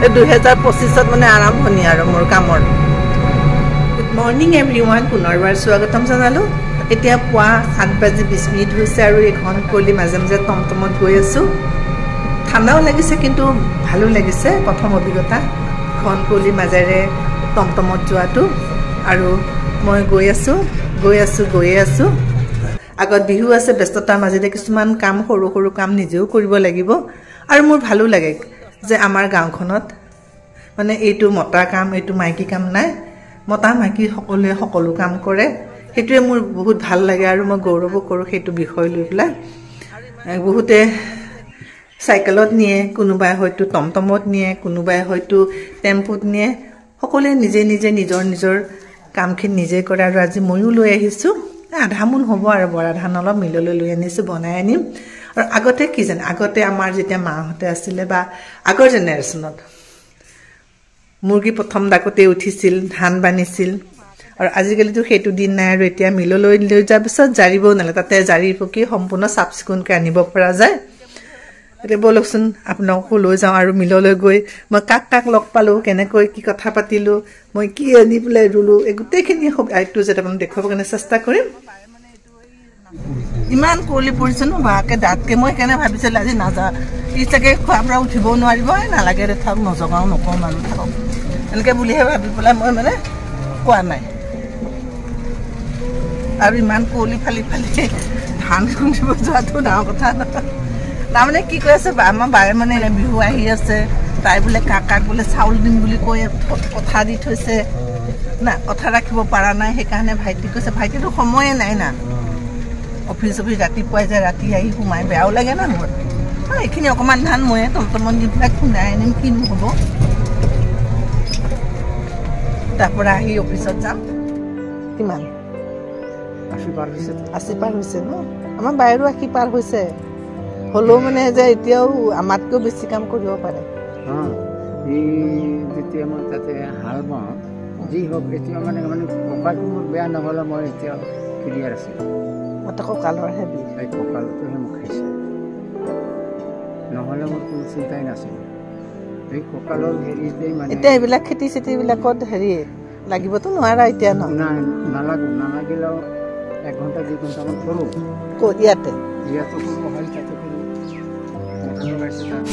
2025 মানে আৰম্ভণি আৰু মোৰ কামৰ গুড মৰ্নিং এভৰিৱান পুনৰবাৰ স্বাগতম জনালো এতিয়া পুৱা 7:20 হৈছে আৰু এখন কলি মাজে মাজে টমটমত গৈ আছো ঠাণ্ডাও লাগিছে কিন্তু ভালো লাগিছে প্ৰথম অভিজ্ঞতা এখন কলি মাজেৰে টমটমত যোৱাটো আৰু মই গৈ আছো আগত বিহু আছে ব্যস্ততাৰ মাজেৰে কিছুমান কাম সৰু সৰু কাম নিজেও কৰিব লাগিব আৰু মোৰ ভালো লাগে যে আমাৰ গাঁওখনত মানে এইটো মতা কাম এইটো মাইকী কাম নাই মতা মাইকী সকলোৱে সকলো কাম কৰে হেতুৱে মোৰ বহুত ভাল লাগে আৰু মই গৌৰৱ কৰো হেতু বিষয় লৈ পেলাই বহুতে সাইকেলত নিয়ে কোনোবাই হয়তো টমটমত নিয়ে কোনোবাই হয়তো টেম্পুত নিয়ে সকলোৱে নিজে নিজে নিজৰ কামখিনি নিজে কৰে আৰু আজি ময়ো লৈ আহিছো আধা মুন হ'ব আৰু বৰা ধান অলপ মিললৈ লৈ আনিছো বনাই আনিম আৰু আগতে কি জানে আগতে আমাৰ যেতিয়া মাহতে আছিল বা আগৰ জেনেৰেশ্যনত মুৰ্গী প্ৰথম ডাকতে উঠিছিল ধান বানিছিল আৰু আজিকালিতো হেতু দিন নাই আৰু এতিয়া মিললৈ লৈ যোৱাৰ পিছত জাৰিবও নালে তাতে জাৰি পকি সম্পূৰ্ণ সাফচিকুনকৈ আনিব পৰা যায় এতিয়া বলকচোন আপোনাকো লৈ যাওঁ আৰু মিললৈ গৈ মই কাক লগ পালো কেনেকৈ কি কথা পাতিলো মই কি আনি পেলাই ৰুলো এই গোটেইখিনি আইটো যেটা মানে দেখুৱাব কাৰণে চেষ্টা কৰিম ইমান কোলি পৰিছে ন বাকে দাঁতকে মই কেনে ভাবিছিল আজি নাযা ই চাগে খোৱাৰ পৰা উঠিব নোৱাৰিব নালাগে ৰে থাক নজগাও নকম আৰু থাকক এনেকৈ বুলিহে ভাবি পেলাই মই মানে কোৱা নাই আৰু ইমান কোলি ফালি ধান খুন্দিব যোৱাটো ডাঙৰ কথা তাৰমানে কি কৈ আছে আমাৰ বায়ে মানে বিহু আহি আছে তাই বোলে কাকাক বোলে চাউল দিম বুলি কৈ কথা দি থৈছে না কথা ৰাখিব পৰা নাই সেইকাৰণে ভাইটি কৈছে ভাইটিটো সময়ে নাই না অফিচ ৰাতিপুৱাই যায় ৰাতি আহি সোমাই বেয়াও লাগে না মোৰ এইখিনি অকণমান ধান ময়ে টমটমত দি পেলাই খুন্দাই আনিম কিনো হ'ব তাৰপৰা আহি অফিচত যাম কিমান 80 পাৰ হৈছে ন আমাৰ বায়েৰো 80 পাৰ হৈছে হ'লেও মানে যে এতিয়াও আমাতকৈ বেছি কাম কৰিব পাৰে যেতিয়া মই তাতে হাল বাওঁ যি হওক এতিয়া মানে কঁকালটো মোৰ বেয়া নহ'লে মই এতিয়া ক্লিয়াৰ আছোঁ মতে কঁকালৰহে বিষ কঁকালটোহে মোক খাইছে নহ'লে মোৰ কোনো চিন্তাই নাছিল এই কঁকালৰ হেৰিতেই মানে এতিয়া এইবিলাক খেতি চেতিবিলাকত হেৰি লাগিবতো নোৱাৰা এতিয়া নালাগিলেও 1 ঘণ্টা 2 ঘণ্টামান কৰোঁ ক'ত ইয়াতে কৰোঁ হয় তাতে কৰোঁ লগাইছে তাত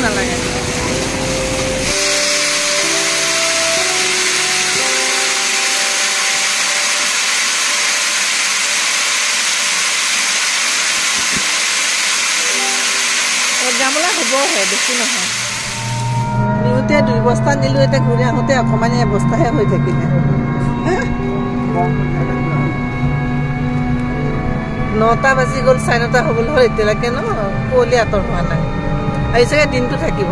নালাগে গামলা হ'বহে বেছি নহয় নিওঁতে 2 বস্তা নিলোঁ এতিয়া ঘূৰি আহোঁতে অকণমানি অৱস্থাহে হৈ থাকিলে 9টা বাজি গ'ল 9:30 হ'বলৈ হ'ল এতিয়ালৈকে ন কুঁৱলী আঁতৰ হোৱা নাই আৰু চাগে দিনটো থাকিব